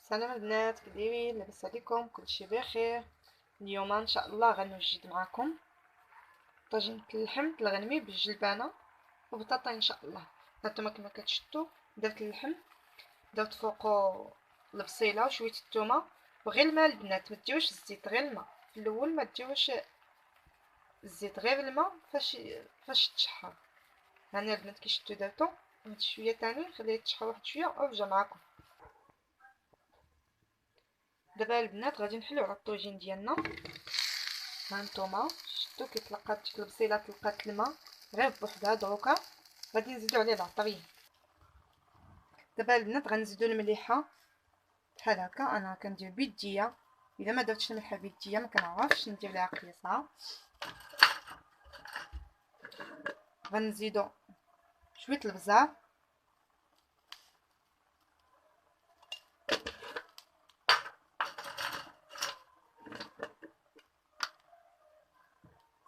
سلام البنات، كدايرين؟ لاباس عليكم؟ كلشي بخير. اليوم ان شاء الله غنوجد معكم طاجين اللحم الغنمي بالجلبانه وبطاطا ان شاء الله. هانتوما كما كتشدوا درت اللحم، درت فوقو البصيله وشويه الثومه وغير الماء. البنات ما ديروش الزيت، غير الماء في الاول، ما ديروش الزيت، غير الماء فاش تشحر. هنا البنات كي شدوا درتو هاد شويه تاني، خليه يتشحر واحد شويه ورجع معكم. دابا البنات غادي نحلو على الطاجين ديالنا. هانتوما شفتوا كي طلقات ديك البصيله، طلقات الماء غير بوحدها. دروكا غادي نزيدو عليه العطريه. دابا البنات غنزيدو المليحه بحال هكا. انا كندير بيديا، الا ما درتش الملحه بيديا ما كنعرفش ندير ليها قياسها. غنزيدو شويه البزار،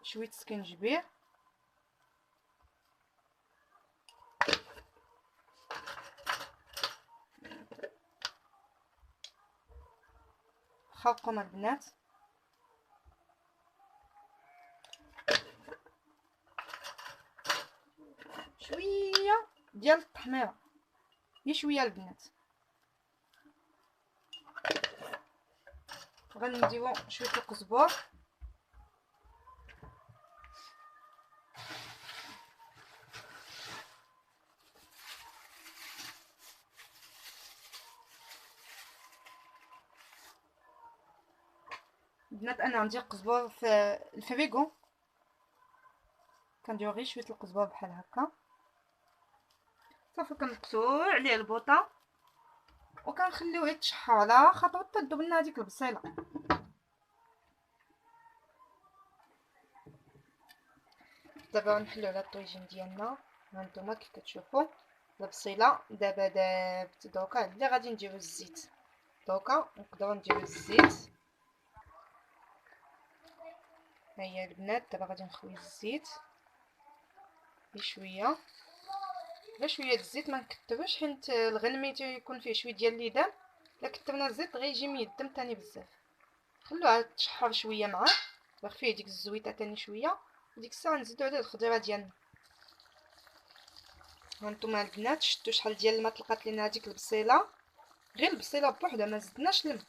شويه سكنجبير، خرقوم البنات، شويه ديال التحميره، هي شويه البنات. غنديرو شويه القزبر، البنات انا عندي قزبر في الفريغو، كنديرو غير شويه القزبر بحال هكا. صافي كنقصو عليه البوطه وكنخليوه يتشحر على خاطر تذوب لنا هذيك البصيله. دابا غنحلو على الطويجين ديالنا. هانتوما كيف كتشوفوا البصيله دابا دابت. دوكا اللي غادي نديرو الزيت. دوكا نقدروا نديرو الزيت. ها هي البنات، دابا غادي نخوي الزيت بشويه، غير شويه الزيت، ما نكتروش حيت الغنمي تيكون فيه شويه ديال الليدان. الا كترنا الزيت غيجي ميدم تاني بزاف. خلوها تشحر شويه معاه باغي فيه ديك الزويته تاني شويه، وديك الساعه نزيدو عليه الخضيره ديالنا. هانتوما البنات شفتوا شحال ديال الماء طلقات لينا هذيك البصيله، غير البصيله بوحدها ما زدناش الماء.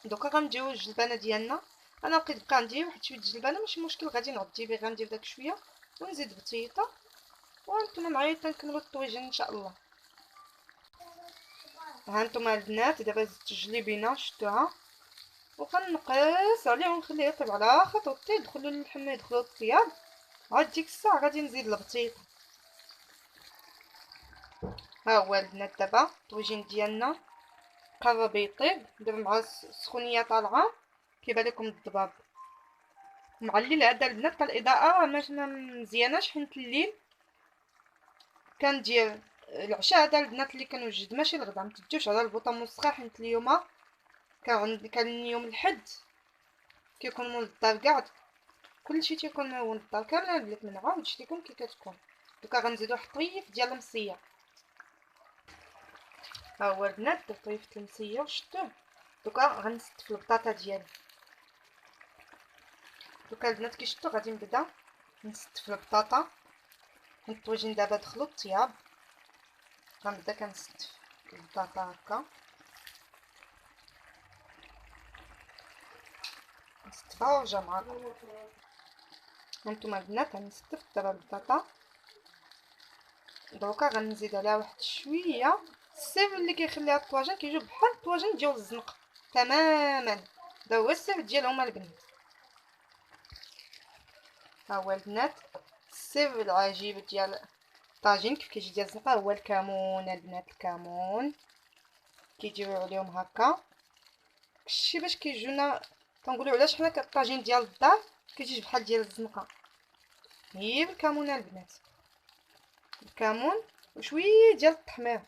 دوكا غنديرو الجلبانه ديالنا. انا لقيت بقى عندي واحد شويه الجلبانه، ماشي مشكل، غادي نعدي به، غندير داك شويه ونزيد بطيطه. وانتم معايا تنكملوا الطويجين ان شاء الله. هانتوما البنات دابا زدت الجليبينه، شفتوها، وكنقص عليه ونخليه يطيب على خطوتي، يدخلوا اللحم يدخلوا الطياب. عاد ديك الساعه غادي نزيد البطيطه. ها هو البنات دابا الطويجين ديالنا قرب يطيب. دابا مع السخونيه طالعه كيبان لكم الضباب مع الليل. هذا البنات حتى الاضاءه ما مزياناش حيت الليل كندير العشاء. هذا البنات اللي كنوجد ماشي الغدا، ما تديوش على البوطه مسخه حيت اليوم كان يوم الحد كيكون مول الدار كاع، كلشي تيكون مول الدار كامل. البنات ما نعاودش لكم كي كتكون. دوكا غنزيدو واحد الطريف ديال المصيه. ها هو البنات درت طريفه المصيه وشفتوه. دوكا غنستف البطاطا ديالي. دوكا البنات كي شفتوا غادي نبدا نستف البطاطا. الطويجين دابا دخلوا الطياب، غنبدا كنستف البطاطا هكا، نستفها ونرجع معاكم. هانتوما البنات غنستف دابا البطاطا. دروكا غنزيد عليها واحد شويه. السر اللي كيخليها الطواجن كيجيو بحال الطواجن ديال الزنقه تماما. دا هو السر ديالهم البنات. ها هو البنات السر العجيب ديال الطاجين كيف كيجي ديال الزنقه هو الكمون. البنات الكمون كيديروا عليهم هكا كشي باش كيجونا. كنقولوا علاش حنا الطاجين ديال الدار كيجي بحال ديال الزنقه، هي بالكمون البنات. الكمون وشويه ديال التحمير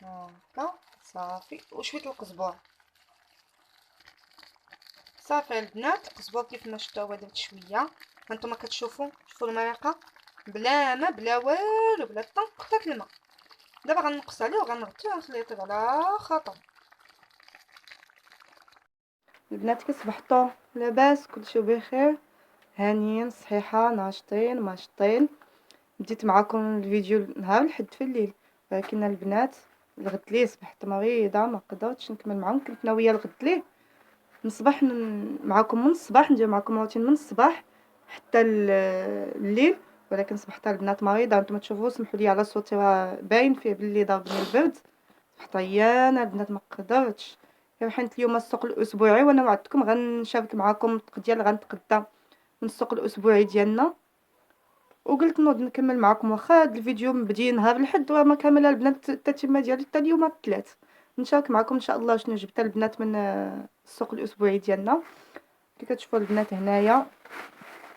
هكا صافي، وشويه القزبر. صافي البنات القزبر كيف ما شفتوا هو درت شويه. هانتوما كتشوفوا، شوفوا المريقه بلا ما بلا والو، بلا طنقطه الماء. دابا غنقص عليه وغنغطيه ونخليه يطيب على خاطر. البنات كي صبحتوا لاباس كلشي بخير، هانيين صحيحه ناشطين ماشطين. بديت معكم الفيديو نهار الحد في الليل، ولكن البنات الغد ليه صبحت مريضه ما قدرتش نكمل معكم. كنت ناويه الغد ليه نصبح معكم من الصباح، ندير معكم روتين من الصباح حتى الليل، ولكن صبحت البنات مريضه. نتوما تشوفوا سمحوا لي على صوتي راه باين فيه باللي ضربني البرد. صبحت عيانه البنات ما قدرتش. حيت اليوم السوق الاسبوعي وانا وعدتكم غنشارك معكم التغذيه اللي غنتغدى من السوق الاسبوعي ديالنا، وقلت نوض نكمل معكم. واخا هاد الفيديو مبدي نهار الحد وراه ما كامل البنات التتمه ديالي حتى اليوم الثلاث. نشارك معكم ان شاء الله شنو جبت البنات من السوق الاسبوعي ديالنا. كي كتشوفوا البنات هنايا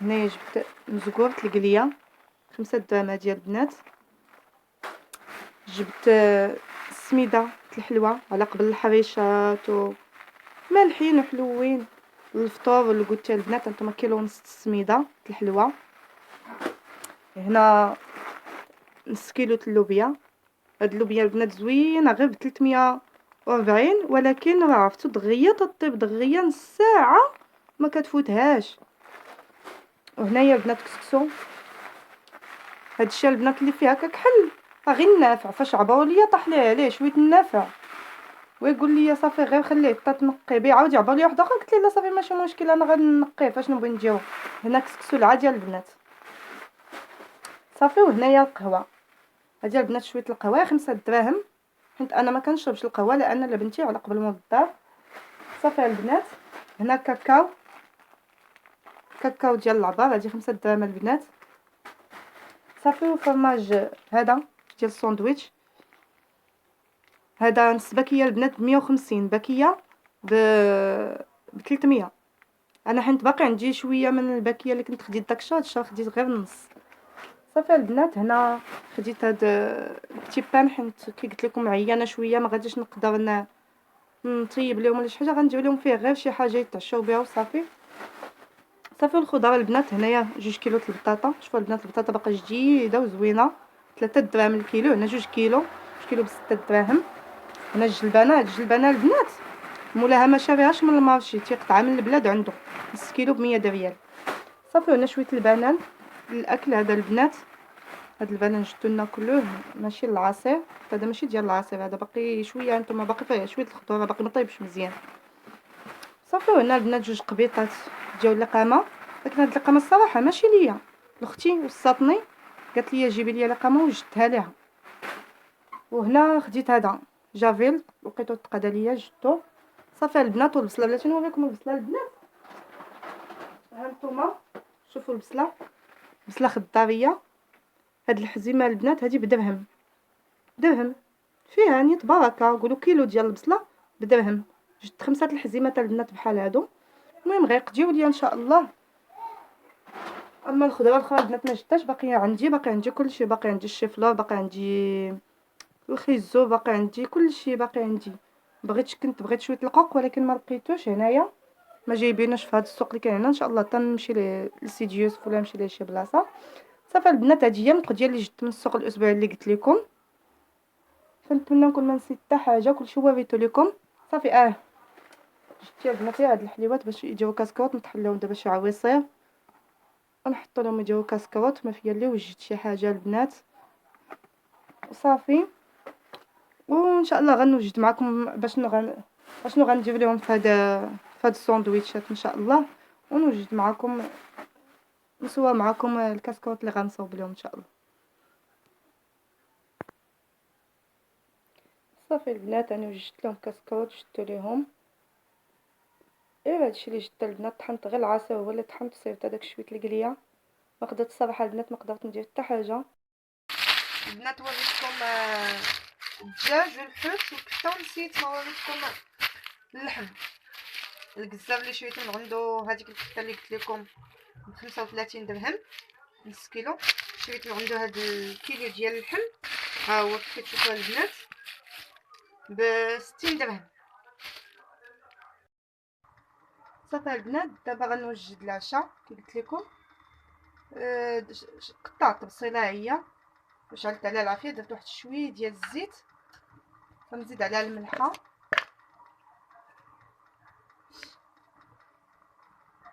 جبت مزقور القليه 5 دراهم ديال البنات. جبت السميده الحلوه على قبل الحريشات ومالحين وحلوين الفطور واللي قلت البنات. انتما كيلو ونص السميده الحلوه. هنا نص كيلو اللوبيا. هاد اللوبيا البنات زوينه غير ب 340، ولكن راه عرفتو دغيا تطيب دغيا نص ساعه ما كتفوتهاش. وهنايا البنات كسكسو. هادشي البنات اللي فيها ككحل غير النافع، فاش عبروا ليا طاح ليه عليه شويه النافع ويقول لي صافي غير خليه حتى تنقي بيه. عاود عبر لي واحد اخر قلت ليه لا صافي ماشي مشكل انا غنقيه فاش نبغي نديرو. هنا كسكسو العادي البنات صافي. وهنايا القهوه هادي البنات شويه القهوه 5 دراهم، حيت انا ما كنشربش القهوه لان لبنتي على قبل ما الدار. صافي البنات هنا كاكاو ديال العبار هادي 5 دراهم البنات. صافي. وفرماج هذا ديال الساندويتش هذا نص باكيه البنات ب150، باكيه ب 300. انا حيت باقي عندي شويه من الباكيه اللي كنت خديت داك الشهر خديت غير النص. صافي البنات هنا خديت هاد البتي بان حيت كي قلت لكم عيانه شويه ما غاديش نقدر نطيب لهم ولا شي حاجه، غندير لهم فيه غير شي حاجه يتعشاو بها وصافي. صافي الخضار البنات هنايا 2 كيلو البطاطا. شوفوا البنات البطاطا باقا جديده وزوينه 3 دراهم الكيلو. هنا 2 كيلو 2 كيلو ب 6 دراهم. هنا الجلبانه البنات مولاها ما شاريهاش من المارشي تيقطعها من البلاد عنده نص كيلو ب100 ريال. صافي. هنا شويه البنان للاكل هذا البنات. هاد البنان جبتو لنا كله ماشي العصير، هذا ماشي ديال العصير، هذا باقي شويه انتما باقي فيه شويه الخضره باقي ما طيبش مزيان. صافي. وهنا البنات 2 قبيطات ديال اللقامه، لكن هاد اللقامه الصراحه ماشي ليا، لاختي وصاتني قالت لي جيبي لي لقامه وجدتها ليها. وهنا خديت هذا جافيل لقيتو تقاد ليا جبتو. صافي البنات. والبصله بلاتي نوريكم البصله البنات. ها نتوما شوفوا البصله، بصله خضاريه. هاد الحزيمه البنات هادي بدرهم، فيها نيت بركه. نقولوا كيلو ديال البصله بدرهم. جبت 5 الحزيمات البنات بحال هادو. المهم غيقضيو ليا ان شاء الله. اما الخضره الاخرى البنات ما جبتهاش، باقي عندي كلشي. باقي عندي الشيفلور، باقي عندي الخيزو، باقي عندي كلشي، باقي عندي. كنت بغيت شويه القوق ولكن ما لقيتوش هنايا، ما جايبينوش في هذا السوق اللي كاين هنا. ان شاء الله حتى نمشي لسيدي يوسف ولا نمشي لشي بلاصه. صافي البنات هادي هي القضيه اللي جبت من السوق الاسبوعي اللي قلت لكم. فنتمنى نكون ما نسيت حتى حاجه، كلشي وريتو لكم. صافي جبت البنات هاد الحليوات باش يجيو كاسكروط نطحن دابا شي عويصير ونحط لهم يجيو كاسكروط. ما فيا اللي وجدت شي حاجه البنات وصافي. وان شاء الله غنوجد معكم باش غندير لهم في هاد الساندويتشات ان شاء الله، ونوجد معكم نسوى معكم الكاسكروط اللي غنصوب لهم ان شاء الله. صافي البنات انا وجدت لهم كاسكروط شدت ليهم. هادشي اللي جبت البنات. طحنت غير العصير هو اللي طحنت صيفط هذاك شويه القليه. ما قدرت الصراحه البنات ما قدرت ندير حتى حاجه. البنات وريتكم الدجاج والحوت وكتا نسيت ما وريتكم اللحم الكزاب اللي شريته من عنده. هذيك الكفته اللي قلت لكم ب 35 درهم نص كيلو. شريت من عنده هاد الكيلو ديال اللحم، ها هو كيف كتشوفوا البنات ب 60 درهم. صافي البنات دابا غنوجد العشاء كي قلت لكم. قطعت بصيله هي شعلت عليها العافيه، درت واحد شويه ديال الزيت، غنزيد عليها الملحه.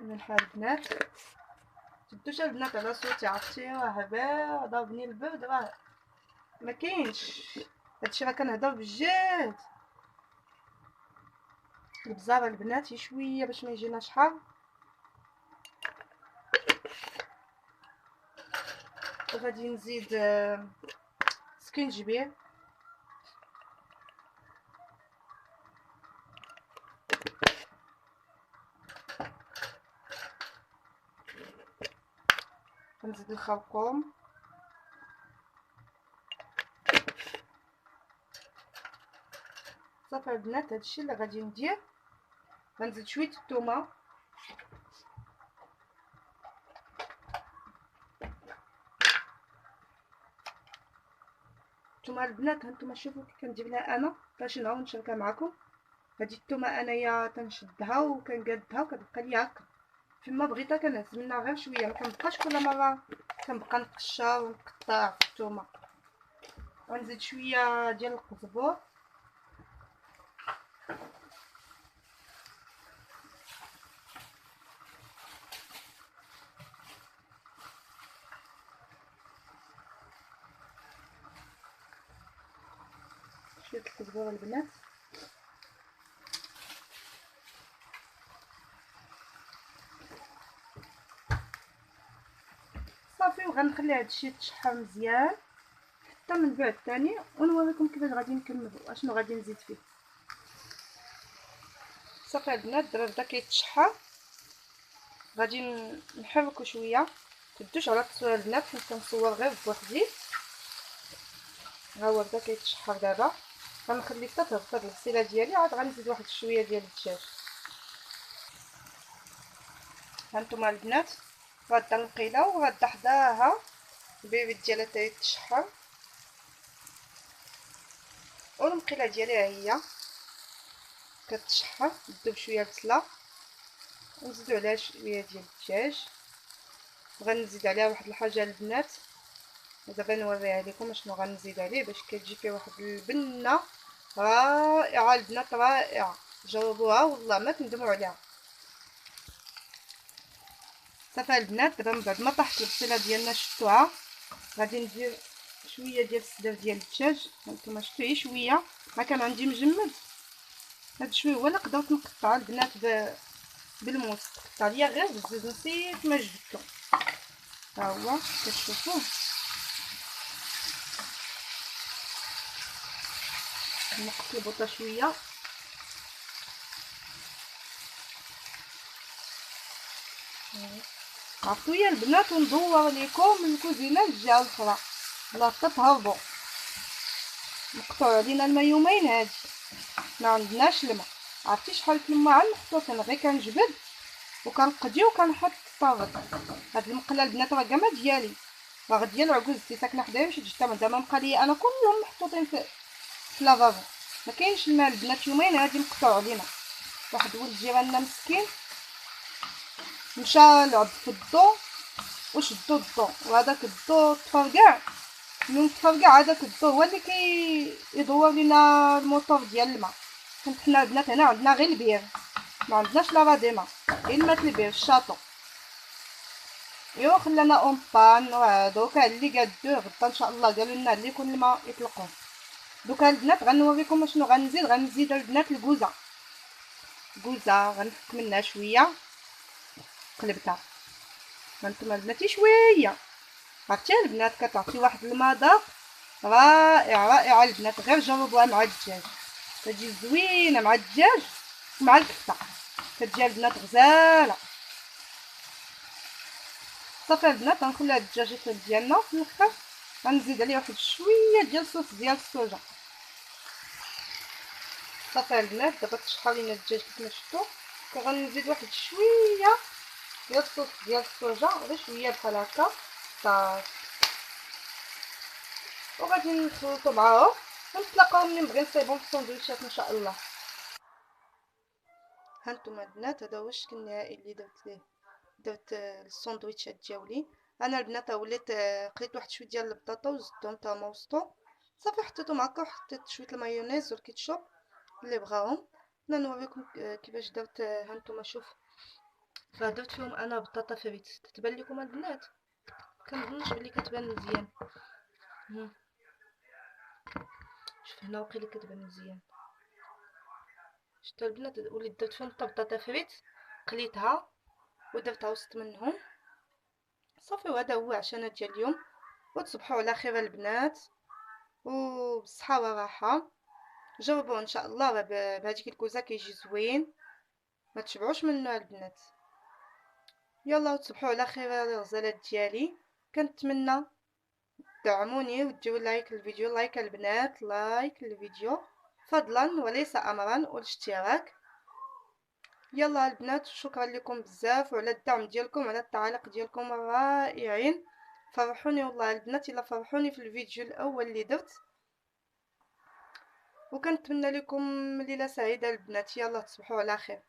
الملحه البنات تبدوش البنات على صوتي، عرفتي راه بارد، ضربني البرد، راه ما كاينش. هادشي راه كنهضر بالجد. البزار البنات شويه باش ما يجيناش حار. غادي نزيد سكينجبير، غنزيد الخرقوم، صافي البنات. هادشي اللي غادي ندير. غنزيد شويه الثومه، الثومه البنات هانتوما شوفوا كي كندير لها انا باش نعاود نشاركها معكم. هادي الثومه انايا تنشدها وكنقادها وكتبقى لي هكا فيما بغيتها، كنهز منها غير شويه، ما كنبقاش كل مره كنبقى نقشر ونقطع في الثومه. غنزيد شويه ديال القزبور، شويه القزبور البنات. صافي وغنخلي هادشي يتشحر مزيان حتى من بعد ثاني، ونوريكم كيفاش غادي نكملو اشنو غادي نزيد فيه. صافي البنات دابا بدا كيتشحر، غادي نحركو شويه. تدوش على التصوير البنات، حيت كنصور غير بوحدي. ها هو بدا كيتشحر دابا، غنخلي حتى تهبط الغسيله ديالي، عاد غنزيد واحد شويه ديال الدجاج. هانتوما البنات غادا نقيله وغادا حداها البيبي ديالها تا يتشحر، والمقيله ديالي ها هي كتشحر. ندوب شويه بصله ونزيدو عليها شويه ديال الدجاج. غنزيد عليها واحد الحاجه البنات، دابا نوريها لكم اشنو غنزيد عليه باش كتجي فيه واحد البنه رائعه البنات، رائعه. جربوها والله ما تندموا عليها. صافي البنات دابا من بعد ما طاحت البصيله ديالنا شفتوها، غادي ندير شويه ديال الصدر ديال الدجاج. هانتوما شفتوا غير شويه، ما كان عندي مجمد. هاد شويه هو اللي قدرت نقطع البنات بالموس، قطع ليا غير بزز، نسيت ما جبدتو. ها هو كتشوفوه، نقص البوطه شويه. عرفتوا يا البنات، وندور لكم الكوزينه الجهه الاخرى لا تتهربوا. مقطوع علينا الماء يومين هادي، ما عندناش الماء. عرفتي شحال الماء عاد محطوطين، غير كنجبد وكنقدي وكنحط الطابق. هاد المقله البنات راه كاع ما ديالي، راه ديال عكوزتي ساكنه حدايا، مشيت جبتها من دابا بقى ليا انا كلهم محطوطين في لافابو. ما كاينش الماء البنات يومين هادي مقطوع علينا. واحد ولد جيراننا مسكين مشى لعب في الضو وشدو الضو، وهداك الضو تفرقع. من تفرقع هداك الضو هو اللي يدور لينا الموتور ديال الماء. حيت حنا البنات هنا عندنا غير البير، ما عندناش لا راديما، غير الماء البير الشاطو. ايوا خلانا اون بان، دوكا اللي قادوه غدا ان شاء الله قالوا لنا اللي يكون الماء يطلقوه. دوكا البنات غنوريكم شنو غنزيد البنات الكوزه. الكوزه غنفك منها شويه، قلبتها. هانتوما البنات شويه، عرفتي البنات كتعطي واحد المذاق رائع رائع البنات. غير جربوها مع الدجاج، كتجي زوينه مع الدجاج ومع الكفته، كتجي البنات غزاله. صافي البنات غنخلي هاد الدجاجه ديالنا في الاخر، غنزيد عليه واحد شويه ديال الصوص ديال الصوجا. صافي البنات دابا تشحر لينا الدجاج كما شفتوا، غنزيد واحد شويه ديال الصوص ديال الصوجا، غير شويه بحال هكا صافي، وغادي نخلطو معاهم ونتلاقاو ملي نبغي نصايبهم في الساندويتشات ان شاء الله. هانتوما البنات هذا هو الشكل النهائي اللي درت ليه. درت الساندويتشات ديالي انا البنات وليت قليت واحد شويه ديال البطاطا وزدتهم تا هما وسطو، صافي حطيتهم هكا، وحطيت شويه المايونيز والكيتشوب اللي بغاهم. انا نوريكم كيفاش درت. هانتوما شوف، فدرت فيهم انا بطاطا فريت. تتبان لكم البنات؟ كنظنش بلي كتبان مزيان. شوف هنا وقيلا كتبان مزيان. شفتوا البنات؟ وليت درت فيهم بطاطا فريت، قليتها ودرتها وسط منهم. صافي، وهذا هو عشانا ديال اليوم. وتصبحوا على خير البنات وبصحه وراحه. جربوا ان شاء الله بهذيك الكوزه، كيجي زوين، ما تشبعوش منه البنات. يلا وتصبحوا على خير الغزالات ديالي. كنتمنى دعموني وديروا لايك للفيديو. لايك البنات، لايك للفيديو فضلا وليس امرا، والاشتراك. يلا البنات، شكرا لكم بزاف وعلى الدعم ديالكم وعلى التعاليق ديالكم الرائعين. فرحوني والله البنات، الا فرحوني في الفيديو الاول اللي درت. وكنتمنى لكم ليله سعيده البنات. يلا تصبحوا على خير.